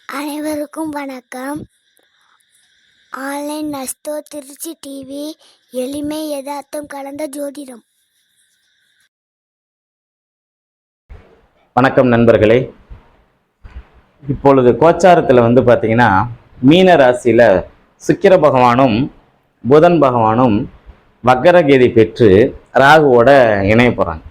அனைவருக்கும் வணக்கம். Online நஸ்தோ Trichy TV, எளிமை யதார்த்தம் கலந்த ஜோதிடம். வணக்கம் நண்பர்களே. இப்பொழுது கோச்சாரத்தில் பார்த்தீங்கன்னா மீன ராசியில் சுக்கிர பகவானும் புதன் பகவானும் வக்கரகேதி பெற்று ராகுவோட இணைய போகிறாங்க.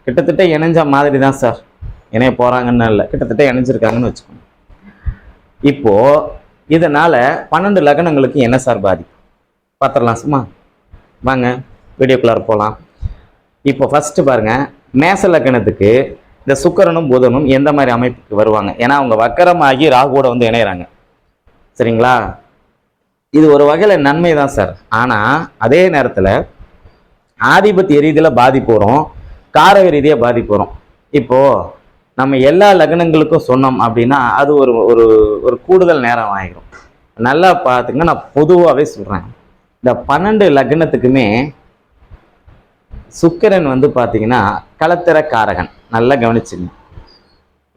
கிட்டத்தட்ட இணைஞ்ச மாதிரி தான் சார், இணைய போகிறாங்கன்னு இல்லை, கிட்டத்தட்ட இணைஞ்சிருக்காங்கன்னு வச்சுக்கோங்க. இப்போது இதனால் 12 லக்னங்களுக்கு என்ன சார் பாதிக்கும் பார்த்துடலாம். சும்மா வாங்க வீடியோக்குள்ளார போகலாம். இப்போ ஃபஸ்ட்டு பாருங்கள், மேச லக்னத்துக்கு இந்த சுக்கிரனும் புதனும் எந்த மாதிரி அமைப்புக்கு வருவாங்க. ஏன்னா அவங்க வக்கரமாகி ராகுவோட இணையறாங்க. சரிங்களா? இது ஒரு வகையில் நன்மை தான் சார். ஆனால் அதே நேரத்தில் ஆதிபத்திய ரீதியில் பாதிப்பு வரும், காரக ரீதியாக பாதிப்பு வரும். இப்போது நம்ம எல்லா லக்னங்களுக்கும் சொன்னோம் அப்படின்னா அது ஒரு ஒரு ஒரு கூடுதல் நேரம் ஆகிடும். நல்லா பார்த்துங்க, நான் பொதுவாகவே சொல்கிறேன், இந்த 12 லக்னத்துக்குமே சுக்கிரன் பார்த்தீங்கன்னா களத்திர காரகன். நல்லா கவனிச்சுங்க,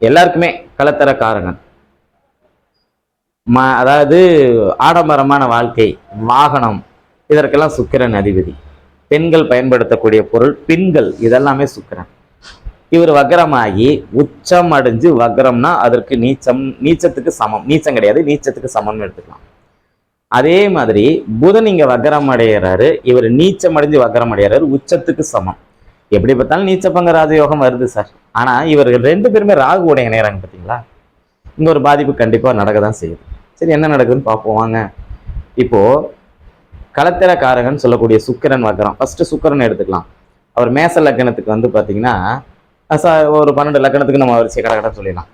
எல்லாருக்குமே களத்திர காரகன். அதாவது ஆடம்பரமான வாழ்க்கை, வாகனம், இதற்கெல்லாம் சுக்கிரன் அதிபதி. பெண்கள் பயன்படுத்தக்கூடிய பொருள், பெண்கள், இதெல்லாமே சுக்கிரன். இவர் வக்ரமாகி உச்சம் அடைஞ்சு, வக்ரம்னா அதற்கு நீச்சம், நீச்சத்துக்கு சமம், நீச்சம் கிடையாது, நீச்சத்துக்கு சமம்னு எடுத்துக்கலாம். அதே மாதிரி புதன் இங்க வக்ரம் அடைகிறாரு, இவர் நீச்சம் அடைஞ்சு வக்ரம் அடைகிறாரு, உச்சத்துக்கு சமம். எப்படி பார்த்தாலும் நீச்சப்பங்க ராஜயோகம் வருது சார். ஆனா இவர்கள் 2 பேருமே ராகுவோட இணையறாங்க. பார்த்தீங்களா? இங்க ஒரு பாதிப்பு கண்டிப்பா நடக்க தான் செய்யுது. சரி, என்ன நடக்குதுன்னு பார்ப்போம் வாங்க. இப்போ களத்திர காரகன் சொல்லக்கூடிய சுக்கிரன் வக்ரம். ஃபர்ஸ்ட் சுக்கிரன் எடுத்துக்கலாம். அவர் மேச லக்னத்துக்கு பார்த்தீங்கன்னா ஒரு 12 லக்னத்துக்கு நம்ம வரிசை கடை சொல்லிடலாம்.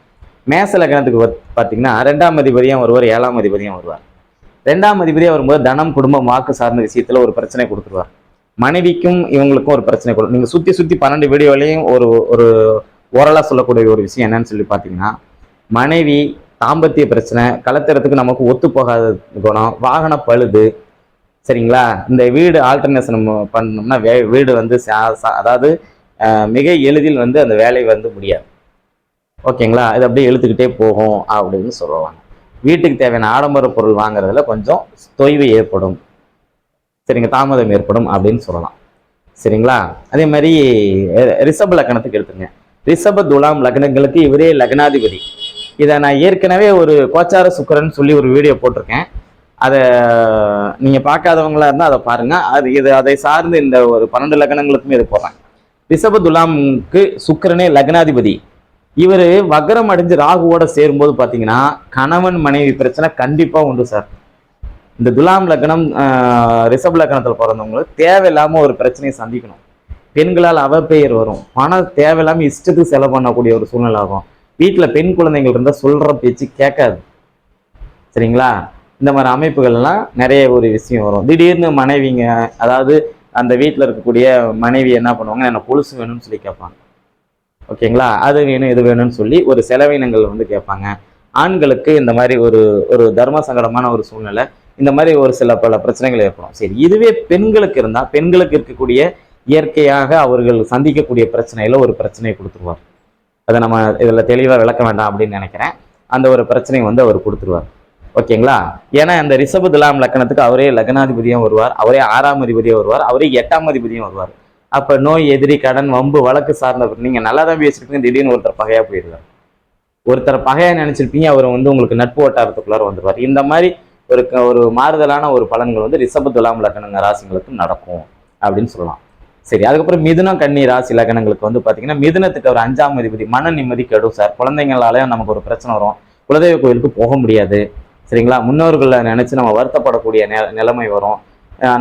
மேச லக்னத்துக்கு பார்த்தீங்கன்னா 2ஆம் அதிபதியும் வருவார், 7ஆம் அதிபதியும் வருவார். 2ஆம் அதிபதியாக வரும்போது தனம், குடும்பம், வாக்கு சார்ந்த விஷயத்துல ஒரு பிரச்சனை கொடுத்துருவார். மனைவிக்கும் இவங்களுக்கும் ஒரு பிரச்சனை கொடுக்கும். நீங்க சுத்தி 12 வீடியோலையும் ஒரு ஒரு ஓரளா சொல்லக்கூடிய ஒரு விஷயம் என்னன்னு சொல்லி பார்த்தீங்கன்னா, மனைவி, தாம்பத்திய பிரச்சனை, கலத்திரத்துக்கு நமக்கு ஒத்து போகாத குணம், வாகன பழுது. சரிங்களா? இந்த வீடு ஆல்டர்னேஷன் பண்ணோம்னா வீடு அதாவது மிக எளிதில் அந்த வேலை முடியாது. ஓகேங்களா? இது அப்படியே இழுத்துக்கிட்டே போகும் அப்படின்னு சொல்லுவாங்க. வீட்டுக்கு தேவையான ஆடம்பர பொருள் வாங்குறதுல கொஞ்சம் தொய்வு ஏற்படும், சரிங்க, தாமதம் ஏற்படும் அப்படின்னு சொல்லலாம். சரிங்களா? அதே மாதிரி ரிஷப லக்னத்துக்கு எடுத்துங்க. ரிஷப துலாம் லக்னங்களுக்கு இவரே லக்னாதிபதி. இதை நான் ஏற்கனவே ஒரு கோச்சார சுக்கிரன் சொல்லி ஒரு வீடியோ போட்டிருக்கேன். அதை நீங்க பார்க்காதவங்களா இருந்தால் அதை பாருங்க. அதை சார்ந்து இந்த ஒரு 12 லக்னங்களுக்குமே இது போடுறேன். ரிஷப துலாமுக்கு சுக்கிரனே லக்னாதிபதி. இவர் வக்ரம் அடைஞ்சு ராகுவோட சேரும்போது பார்த்தீங்கன்னா கணவன் மனைவி பிரச்சனை கண்டிப்பா உண்டு சார். இந்த துலாம் லக்னம் ரிஷப லக்னத்தில் பிறந்தவங்களுக்கு தேவையில்லாம ஒரு பிரச்சனையை சந்திக்கணும். பெண்களால் அவப்பெயர் வரும், பணம் தேவையில்லாம இஷ்டத்துக்கு செலவு பண்ணக்கூடிய ஒரு சூழ்நிலை ஆகும். வீட்டில் பெண் குழந்தைகள் இருந்தால் சொல்ற பேச்சு கேட்காது. சரிங்களா? இந்த மாதிரி அமைப்புகள்லாம் நிறைய ஒரு விஷயம் வரும். திடீர்னு மனைவிங்க, அதாவது அந்த வீட்டில் இருக்கக்கூடிய மனைவி என்ன பண்ணுவாங்க, எனக்கு கொலுசு வேணும்னு சொல்லி கேட்பாங்க. ஓகேங்களா? அது வேணும் இது வேணும்னு சொல்லி ஒரு செலவினங்கள் கேட்பாங்க. ஆண்களுக்கு இந்த மாதிரி ஒரு ஒரு தர்ம சங்கடமான ஒரு சூழ்நிலை, இந்த மாதிரி ஒரு சில பல பிரச்சனைகள் ஏற்படும். சரி, இதுவே பெண்களுக்கு இருந்தால் பெண்களுக்கு இருக்கக்கூடிய இயற்கையாக அவர்கள் சந்திக்கக்கூடிய பிரச்சனையில ஒரு பிரச்சனையை கொடுத்துருவார். அதை நம்ம இதில் தெளிவாக விளக்க வேண்டாம் அப்படின்னு நினைக்கிறேன். அந்த ஒரு பிரச்சனையை அவர் கொடுத்துருவார். ஓகேங்களா? ஏன்னா அந்த ரிஷப துலாம் லக்னத்துக்கு அவரே லக்னாதிபதியும் வருவார், அவரே 6ஆம் அதிபதியும் வருவார், அவரே 8ஆம் அதிபதியும் வருவார். அப்ப நோய், எதிரி, கடன், வம்பு, வழக்கு சார்ந்த நீங்க நல்லா தான் பேசிருப்பீங்க, திடீர்னு ஒருத்தர் பகையா போயிடுவார். ஒருத்தர் பகையா நினைச்சிருப்பீங்க, அவர் உங்களுக்கு நட்பு வட்டாரத்துக்குள்ளார வந்துருவார். இந்த மாதிரி ஒரு மாறுதலான ஒரு பலன்கள் ரிஷப துலாம் லக்னங்க ராசிங்களுக்கு நடக்கும் அப்படின்னு சொல்லலாம். சரி, அதுக்கப்புறம் மிதுனம், கன்னி ராசி லக்னங்களுக்கு பாத்தீங்கன்னா மிதுனத்துக்கு ஒரு 5ஆம் அதிபதி. மன நிம்மதி கெடும் சார். குழந்தைங்களாலேயும் நமக்கு ஒரு பிரச்சனை வரும். குலதெய்வ கோயிலுக்கு போக முடியாது. சரிங்களா? முன்னோர்களை நினைச்சு நம்ம வருத்தப்படக்கூடிய நிலைமை வரும்.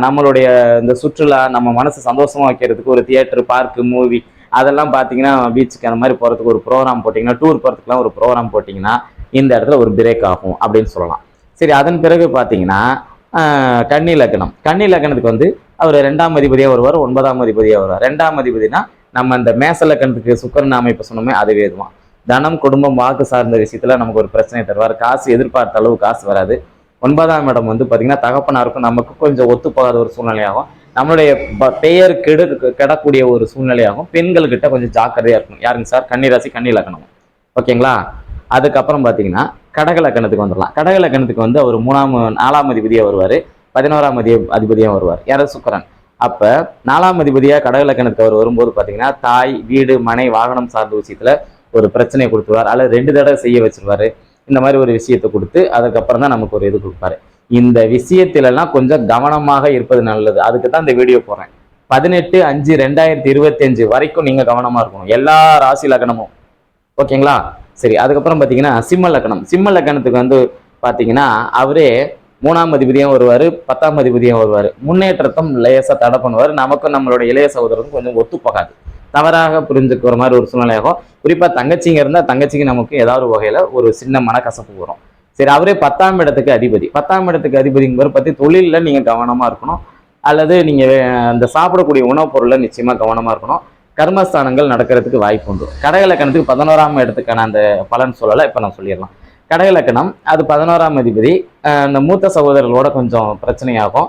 நம்மளுடைய இந்த சுற்றுலா, நம்ம மனசு சந்தோஷமா வைக்கிறதுக்கு ஒரு தியேட்டர், பார்க்கு, மூவி, அதெல்லாம் பார்த்தீங்கன்னா பீச்சுக்கு அந்த மாதிரி போகிறதுக்கு ஒரு ப்ரோக்ராம் போட்டிங்கன்னா, டூர் போகிறதுக்குலாம் ஒரு ப்ரோக்ராம் போட்டிங்கன்னா இந்த இடத்துல ஒரு பிரேக் ஆகும் அப்படின்னு சொல்லலாம். சரி, அதன் பிறகு பார்த்தீங்கன்னா கன்னி லக்னம். கன்னி லக்னத்துக்கு அவர் 2ஆம் அதிபதியாக வருவார், 9ஆம் அதிபதியாக வருவார். 2ஆம் அதிபதினா நம்ம இந்த மேச லக்னத்துக்கு சுக்கிரன் அமைப்பு சொன்னோமே, அதுவே இதுவான். தனம், குடும்பம், வாக்கு சார்ந்த விஷயத்துல நமக்கு ஒரு பிரச்சனை தருவார். காசு எதிர்பார்த்த அளவு காசு வராது. 9ஆம் இடம் பார்த்தீங்கன்னா தகப்பனாருக்கும் நமக்கு கொஞ்சம் ஒத்து போகாத ஒரு சூழ்நிலையாகும். நம்மளுடைய பெயர் கெடக்கூடிய ஒரு சூழ்நிலையாகும். பெண்கள் கிட்ட கொஞ்சம் ஜாக்கிரதையா இருக்கணும். யாருங்க சார்? கன்னிராசி, கன்னி லக்னம். ஓகேங்களா? அதுக்கப்புறம் பார்த்தீங்கன்னா கடக லக்கணத்துக்கு வந்துடலாம். கடக லக்கணத்துக்கு வந்து அவர் 4ஆம் அதிபதியாக வருவார், 11ஆம் அதிபதியாக வருவார். யாராவது சுக்கிரன். அப்போ 4ஆம் அதிபதியாக கடக லக்கணத்துக்கு அவர் வரும்போது பார்த்தீங்கன்னா தாய், வீடு, மனை, வாகனம் சார்ந்த விஷயத்தில் ஒரு பிரச்சனையை கொடுத்துருவார், அல்லது 2 தடவை செய்ய வச்சிருவாரு. இந்த மாதிரி ஒரு விஷயத்தை கொடுத்து அதுக்கப்புறம் தான் நமக்கு ஒரு இது கொடுப்பாரு. இந்த விஷயத்திலெல்லாம் கொஞ்சம் கவனமாக இருப்பது நல்லது. அதுக்கு தான் இந்த வீடியோ போடுறேன். 18/5/2025 வரைக்கும் நீங்கள் கவனமாக இருக்கணும், எல்லா ராசி லக்கணமும். ஓகேங்களா? சரி, அதுக்கப்புறம் பார்த்தீங்கன்னா சிம்ம லக்கணம். சிம்ம லக்கணத்துக்கு வந்து பார்த்தீங்கன்னா அவரே 3ஆம் அதிபதியும் வருவார், 10ஆம் அதிபதியும் வருவார். முன்னேற்றத்தும் லேசாக தடை பண்ணுவார். நமக்கும் நம்மளோட இளைய சகோதரருக்கும் கொஞ்சம் ஒத்து போகாது, தவறாக புரிஞ்சுக்கிற மாதிரி ஒரு சூழ்நிலையாகும். குறிப்பாக தங்கச்சிங்க இருந்தால் தங்கச்சிக்கு நமக்கு ஏதாவது வகையில் ஒரு சின்ன மனக்கசப்பு வரும். சரி, அவரே 10ஆம் இடத்துக்கு அதிபதி. 10ஆம் இடத்துக்கு அதிபதிங்கிற பற்றி தொழிலில் நீங்கள் கவனமாக இருக்கணும், அல்லது நீங்கள் அந்த சாப்பிடக்கூடிய உணவுப் பொருளில் நிச்சயமாக கவனமாக இருக்கணும். கர்மஸ்தானங்கள் நடக்கிறதுக்கு வாய்ப்பு உண்டு. கடக லக்கணத்துக்கு 11ஆம் இடத்துக்கான அந்த பலன் சொல்லலை, இப்போ நான் சொல்லிடலாம். கடக லக்கணம் அது 11ஆம் அதிபதி. இந்த மூத்த சகோதரர்களோட கொஞ்சம் பிரச்சனையாகும்.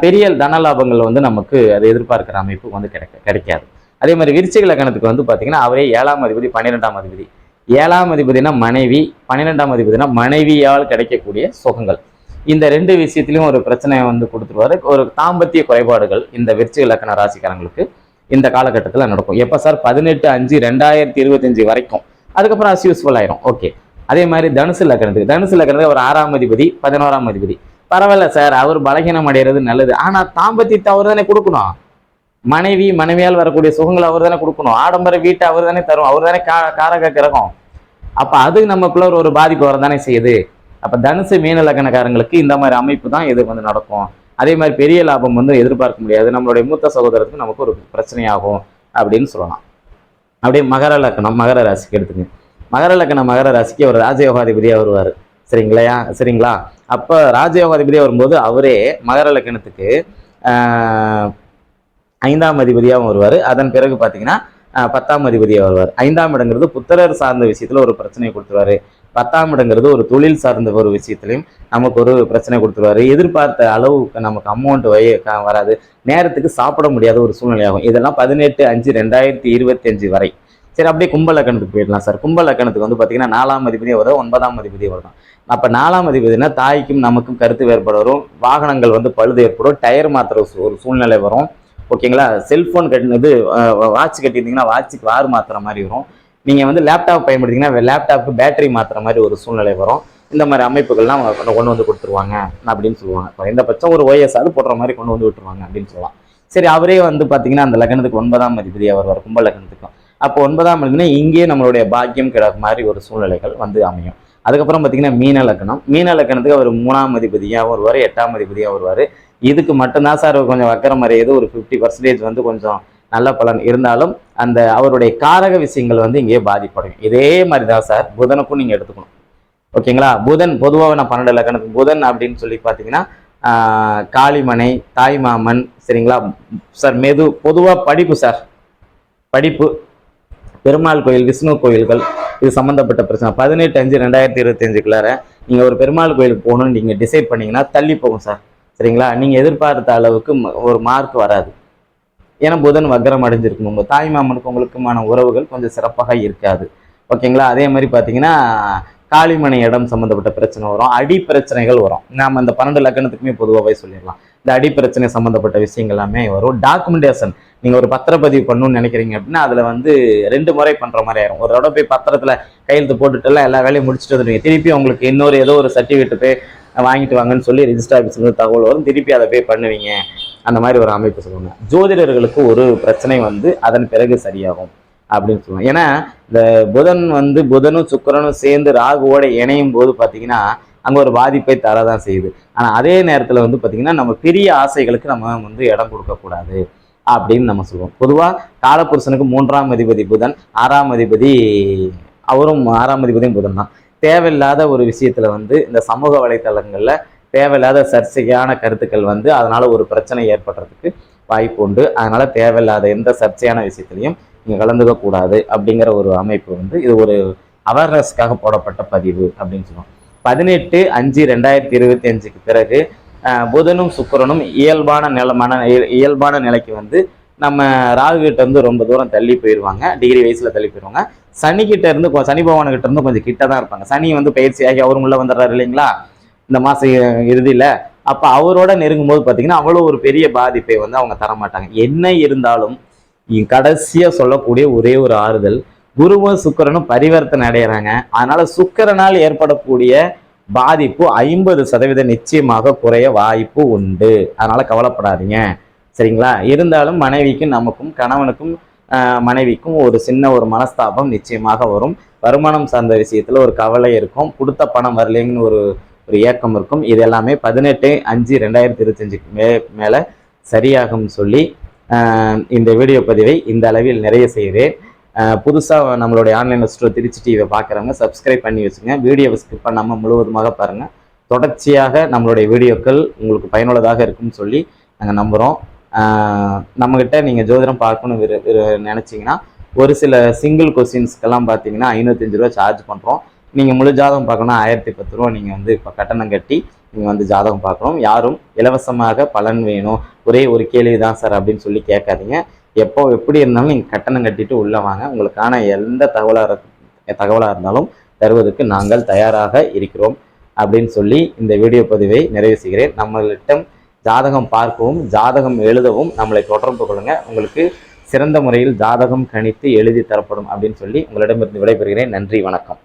பெரிய தன லாபங்கள் வந்து நமக்கு அதை எதிர்பார்க்கிற அமைப்பு வந்து கிடைக்காது. அதே மாதிரி விருச்சிக லக்கணத்துக்கு வந்து பார்த்தீங்கன்னா அவரே 7ஆம் அதிபதி, 12ஆம் அதிபதி. 7ஆம் அதிபதினா மனைவி, 12ஆம் அதிபதினா மனைவியால் கிடைக்கக்கூடிய சுகங்கள். இந்த 2 விஷயத்திலையும் ஒரு பிரச்சனையை வந்து கொடுத்துருவாரு. ஒரு தாம்பத்திய குறைபாடுகள் இந்த விருச்சிக லக்கண ராசிக்காரங்களுக்கு இந்த காலகட்டத்தில் நடக்கும். எப்போ சார்? 18/5/2025 வரைக்கும். அதுக்கப்புறம் அஸ் யூஸ்ஃபுல் ஆயிரும். ஓகே. அதே மாதிரி தனுசு லக்கணத்துக்கு அவர் 6ஆம் அதிபதி, 11ஆம் அதிபதி. பரவாயில்ல சார், அவர் பலகீனம் அடைகிறது நல்லது. ஆனால் தாம்பத்தியத்தை அவர் தானே கொடுக்கணும். மனைவியால் வரக்கூடிய சுகங்களை அவர் தானே கொடுக்கணும். ஆடம்பர வீட்டை அவர் தானே தரும், அவர் தானே காரக கிரகம். அப்போ அது நமக்குள்ள ஒரு பாதிப்பு வரதானே செய்யுது. அப்போ தனுசு மீன லக்கணக்காரங்களுக்கு இந்த மாதிரி அமைப்பு தான் இது வந்து நடக்கும். அதே மாதிரி பெரிய லாபம் வந்து எதிர்பார்க்க முடியாது. நம்மளுடைய மூத்த சகோதரத்துக்கு நமக்கு ஒரு பிரச்சனையாகும் அப்படின்னு சொல்லலாம். அப்படியே மகர லக்கணம், மகர ராசிக்கு எடுத்துங்க. மகர ராசிக்கு அவர் ராஜயோகாதிபதியாக வருவார். சரிங்களா? அப்போ ராஜயோகாதிபதியாக வரும்போது அவரே மகர லக்கணத்துக்கு 5ஆம் அதிபதியாகவும் வருவார். அதன் பிறகு பார்த்தீங்கன்னா 10ஆம் அதிபதியாக வருவார். 5ஆம் இடங்கிறது புத்திரர் சார்ந்த விஷயத்தில் ஒரு பிரச்சனையை கொடுத்துருவாரு. 10ஆம் இடங்கிறது ஒரு தொழில் சார்ந்த ஒரு விஷயத்திலையும் நமக்கு ஒரு பிரச்சனை கொடுத்துருவாரு. எதிர்பார்த்த அளவுக்கு நமக்கு அமௌண்ட் வராது, நேரத்துக்கு சாப்பிட முடியாத ஒரு சூழ்நிலையாகும். இதெல்லாம் 18/5/2025 வரை. சரி, அப்படியே கும்ப லக்கணத்துக்கு போயிடலாம் சார். கும்ப லக்கணத்துக்கு வந்து பார்த்தீங்கன்னா 4ஆம் அதிபதியே வரும், 9ஆம் அதிபதியே வரும். அப்போ 4ஆம் அதிபதினா தாய்க்கும் நமக்கும் கருத்து வேறுபாடு வரும், வாகனங்கள் வந்து பழுது ஏற்படும், டயர் மாத்திர ஒரு சூழ்நிலை வரும். ஓகேங்களா? செல்ஃபோன் கட்டினது வாட்ச் கட்டியிருந்தீங்கன்னா வாட்சுக்கு வார் மாத்திர மாதிரி வரும். நீங்கள் வந்து லேப்டாப் பயன்படுத்திங்கன்னா லேப்டாப்புக்கு பேட்டரி மாத்திர மாதிரி ஒரு சூழ்நிலை வரும். இந்த மாதிரி அமைப்புகள்லாம் கொண்டு வந்து கொடுத்துருவாங்க அப்படின்னு சொல்லுவாங்க. குறைந்தபட்சம் ஒரு OS அது போடுற மாதிரி கொண்டு வந்து விட்டுருவாங்க அப்படின்னு சொல்லலாம். சரி, அவரே வந்து பார்த்தீங்கன்னா அந்த லக்னத்துக்கு 9ஆம் அதிபதியாக வருவார், கும்ப லக்னத்துக்கும். அப்போ 9ஆம் அதிபதினா இங்கேயே நம்மளுடைய பாக்கியம் கிடக்கு மாதிரி ஒரு சூழ்நிலைகள் வந்து அமையும். அதுக்கப்புறம் பார்த்தீங்கன்னா மீன லக்கணத்துக்கு அவர் 3ஆம் அதிபதியாக வருவார், 8ஆம் அதிபதியாக வருவார். இதுக்கு மட்டும்தான் சார் கொஞ்சம் வக்கரம் மறையுது. ஒரு 50% வந்து கொஞ்சம் நல்ல பலன் இருந்தாலும் அந்த அவருடைய காரக விஷயங்கள் வந்து இங்கேயே பாதிப்படையும். இதே மாதிரி தான் சார் புதனுக்கும் நீங்கள் எடுத்துக்கணும். ஓகேங்களா? புதன் பொதுவாக நான் 12 லக்கணத்துக்கு புதன் அப்படின்னு சொல்லி பார்த்தீங்கன்னா காளிமனை, தாய்மாமன். சரிங்களா சார்? பொதுவாக படிப்பு சார், படிப்பு, பெருமாள் கோயில், விஷ்ணு கோயில்கள், இது சம்மந்தப்பட்ட பிரச்சனை. 18/5/2025 நீங்கள் ஒரு பெருமாள் கோயிலுக்கு போகணும்னு நீங்கள் டிசைட் பண்ணீங்கன்னா தள்ளி போகும் சார். சரிங்களா? நீங்கள் எதிர்பார்த்த அளவுக்கு ஒரு மார்க் வராது. ஏன்னா புதன் வக்ரம் அடைஞ்சிருக்கும். உங்கள் தாய் மாமனுக்கு உங்களுக்குமான உறவுகள் கொஞ்சம் சிறப்பாக இருக்காது. ஓகேங்களா? அதே மாதிரி பார்த்தீங்கன்னா காளிமனை இடம் சம்மந்தப்பட்ட பிரச்சனை வரும், அடி பிரச்சனைகள் வரும். நாம் அந்த 12 லக்கணத்துக்குமே பொதுவாகவே சொல்லிடலாம். இந்த அடி பிரச்சனை சம்மந்தப்பட்ட விஷயங்கள் எல்லாமே வரும். டாக்குமெண்டேஷன், நீங்கள் ஒரு பத்திரப்பதிவு பண்ணணும்னு நினைக்கிறீங்க அப்படின்னா அதில் வந்து 2 முறை பண்ணுற மாதிரி ஆயிரும். ஒரு தடவை போய் பத்திரத்தில் கையெழுத்து போட்டுட்டுலாம் எல்லா வேலையும் முடிச்சுட்டு வந்துடுவீங்க. திருப்பி உங்களுக்கு இன்னொரு ஏதோ ஒரு சர்டிஃபிகேட் போய் வாங்கிட்டு வாங்கன்னு சொல்லி ரிஜிஸ்டர் ஆஃபீஸ்லேருந்து தகவல் வரும், திருப்பி அதை போய் பண்ணுவீங்க. அந்த மாதிரி ஒரு அமைப்பு சொல்லுவாங்க. ஜோதிடர்களுக்கு ஒரு பிரச்சனை வந்து அதன் பிறகு சரியாகும் அப்படின்னு சொல்லுவாங்க. ஏன்னா இந்த புதனும் சுக்கிரனும் சேர்ந்து ராகுவோட இணையும் போது பார்த்தீங்கன்னா அங்கே ஒரு பாதிப்பை தரதான் செய்யுது. ஆனால் அதே நேரத்தில் வந்து பார்த்தீங்கன்னா நம்ம பெரிய ஆசைகளுக்கு நம்ம வந்து இடம் கொடுக்கக்கூடாது அப்படின்னு நம்ம சொல்லுவோம். பொதுவாக காலப்புருஷனுக்கு 3ஆம் அதிபதி புதன், 6ஆம் அதிபதி அவரும் 6ஆம் அதிபதியும் புதன் தான். தேவையில்லாத ஒரு விஷயத்துல வந்து இந்த சமூக வலைத்தளங்கள்ல தேவையில்லாத சர்ச்சையான கருத்துக்கள் வந்து அதனால ஒரு பிரச்சனை ஏற்படுறதுக்கு வாய்ப்பு உண்டு. அதனால தேவையில்லாத எந்த சர்ச்சையான விஷயத்திலையும் நீங்க கலந்துக்க கூடாது அப்படிங்கிற ஒரு அமைப்பு வந்து இது ஒரு அவேர்னஸ்க்காக போடப்பட்ட பதிவு அப்படின்னு சொல்லுவோம். 18/5/2025 பிறகு புதனும் சுக்கிரனும் இயல்பான நிலைக்கு வந்து நம்ம ராகு கிட்ட இருந்து ரொம்ப தூரம் தள்ளி போயிடுவாங்க, டிகிரி வயசுல தள்ளி போயிடுவாங்க. சனி கிட்ட இருந்து சனி பகவானுக்கிட்ட இருந்து கொஞ்சம் கிட்ட தான் இருப்பாங்க. சனி வந்து பயிற்சியாகி அவரும் உள்ள வந்துடுறாரு இல்லைங்களா இந்த மாசம் இறுதியில. அப்ப அவரோட நெருங்கும் போது பாத்தீங்கன்னா அவ்வளவு ஒரு பெரிய பாதிப்பை வந்து அவங்க தரமாட்டாங்க. என்ன இருந்தாலும் கடைசியா சொல்லக்கூடிய ஒரே ஒரு ஆறுதல், குருவும் சுக்கிரனும் பரிவர்த்தனை அடைகிறாங்க. அதனால சுக்கிரனால் ஏற்படக்கூடிய பாதிப்பு 50% நிச்சயமாக குறைய வாய்ப்பு உண்டு. அதனால கவலைப்படாதீங்க, சரிங்களா? இருந்தாலும் மனைவிக்கும் நமக்கும் கணவனுக்கும் மனைவிக்கும் ஒரு சின்ன ஒரு மனஸ்தாபம் நிச்சயமாக வரும். வருமானம் சார்ந்த விஷயத்துல ஒரு கவலை இருக்கும், கொடுத்த பணம் வரலைங்கன்னு ஒரு ஏக்கம் இருக்கும். இது எல்லாமே 18/5/2025 மேல சரியாகும் சொல்லி இந்த வீடியோ பதிவை இந்த அளவில் நிறைய செய்கிறேன். புதுசாக நம்மளுடைய ஆன்லைன் ஸ்டோர் திருச்சி டிவியை பார்க்குறவங்க சப்ஸ்கிரைப் பண்ணி வச்சுங்க. வீடியோவை ஸ்கிப் பண்ணாமல் முழுவதுமாக பாருங்கள். தொடர்ச்சியாக நம்மளுடைய வீடியோக்கள் உங்களுக்கு பயனுள்ளதாக இருக்கும்னு சொல்லி நாங்கள் நம்புகிறோம். நம்மக்கிட்ட நீங்கள் ஜோதிடம் பார்க்கணும்னு நினச்சிங்கன்னா ஒரு சில சிங்கிள் கொஸ்டின்ஸ்க்கெல்லாம் பார்த்தீங்கன்னா 505 ரூபா சார்ஜ் பண்ணுறோம். நீங்கள் முழு ஜாதகம் பார்க்கணும்னா 1010 ரூபா நீங்கள் வந்து இப்போ கட்டணம் கட்டி நீங்கள் வந்து ஜாதகம் பார்க்கணும். யாரும் இலவசமாக பலன் வேணும், ஒரே ஒரு கேள்வி தான் சார் அப்படின்னு சொல்லி கேட்காதீங்க. எப்போ எப்படி இருந்தாலும் நீங்கள் கட்டணம் கட்டிட்டு உள்ளே வாங்க. உங்களுக்கான எந்த தகவலாக இருந்தாலும் தருவதற்கு நாங்கள் தயாராக இருக்கிறோம் அப்படின்னு சொல்லி இந்த வீடியோ பதிவை நிறைவு செய்கிறேன். நம்மளிடம் ஜாதகம் பார்க்கவும் ஜாதகம் எழுதவும் நம்மளை தொடர்பு கொள்ளுங்க. உங்களுக்கு சிறந்த முறையில் ஜாதகம் கணித்து எழுதி தரப்படும் அப்படின்னு சொல்லி உங்களிடமிருந்து விடைபெறுகிறேன். நன்றி, வணக்கம்.